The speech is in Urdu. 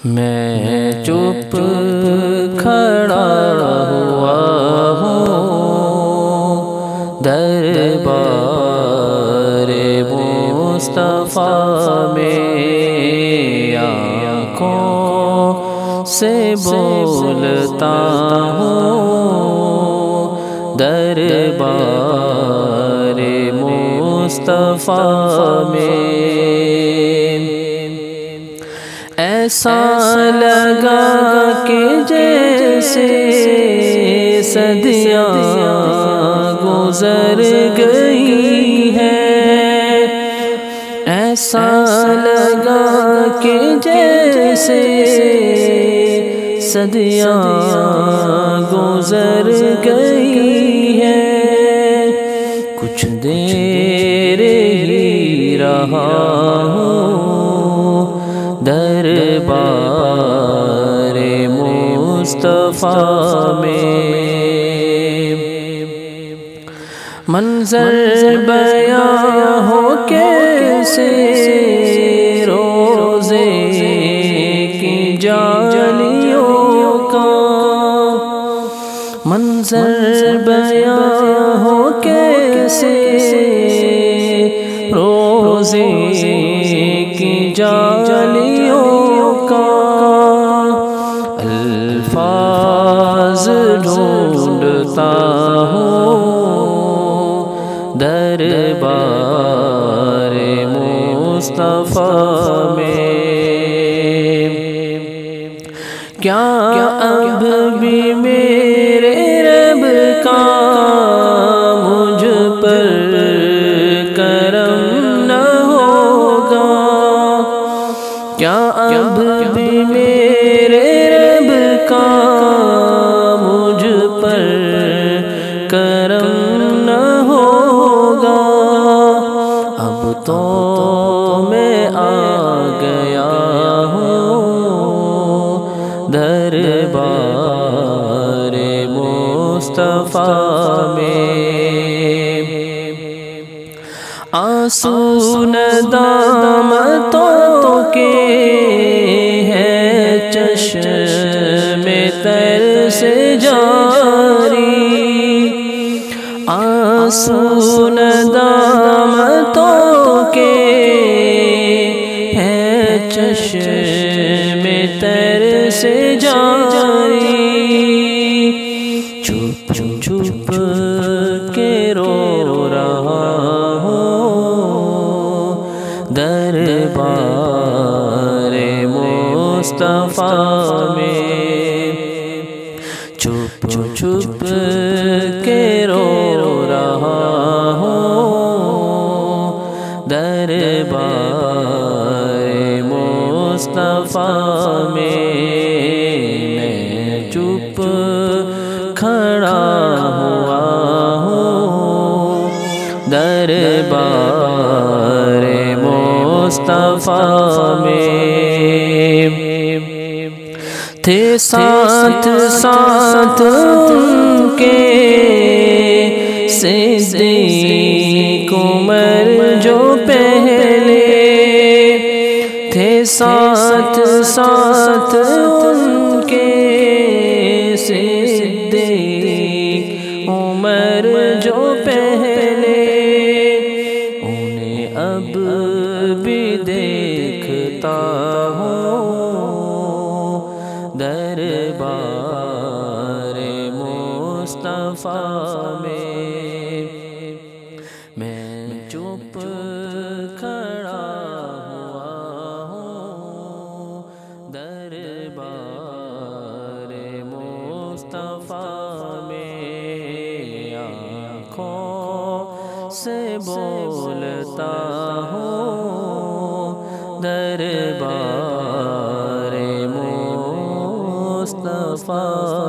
میں چپ کھڑا ہوا ہوں دربار مصطفیٰ میں، آنکھوں سے بولتا ہوں دربار مصطفیٰ میں۔ ایسا لگا کہ جیسے صدیاں گزر گئی ہیں، ایسا لگا کہ جیسے صدیاں گزر گئی ہیں، کچھ دیر ہی رہا ہوں دربار مصطفیٰ میں۔ منظر بیاں ہو کیسے روزے کی جالیوں کا، منظر بیاں ہو کیسے روزے کی جالیوں کا، الفاظ ڈھونڈتا ہوں دربار مصطفیٰ میں۔ کیا اب بھی میرے رب کا مجھ پر کرم نہ ہوگا، کیا اب بھی میرے رب کا مجھ پر کرم نہ ہوگا، اب تو میں آ گیا ہوں دربار مصطفیٰ میں۔ آنسو ندامتوں کے ہیں چشم تر سے جاری، آنسو ندامتوں کے ہیں چشم تر سے جاری، چھپ چھپ کے رو رہا ہوں دربار مصطفیٰ میں، چھپ چھپ کے رو رہا ہوں دربار مصطفیٰ میں۔ میں چپ کھڑا ہوا ہوں دربار مصطفیٰ میں، تھے ساتھ ساتھ ان کے صدیق عمر جو پہلے، تھے ساتھ ساتھ ان کے صدیق عمر جو پہلے، انہیں اب بھی دیکھتا ہوں دربار مصطفیٰ میں۔ میں چپ کھڑا ہوا ہوں دربار مصطفیٰ میں، آنکھوں سے بولتا ہوں دربار مصطفیٰ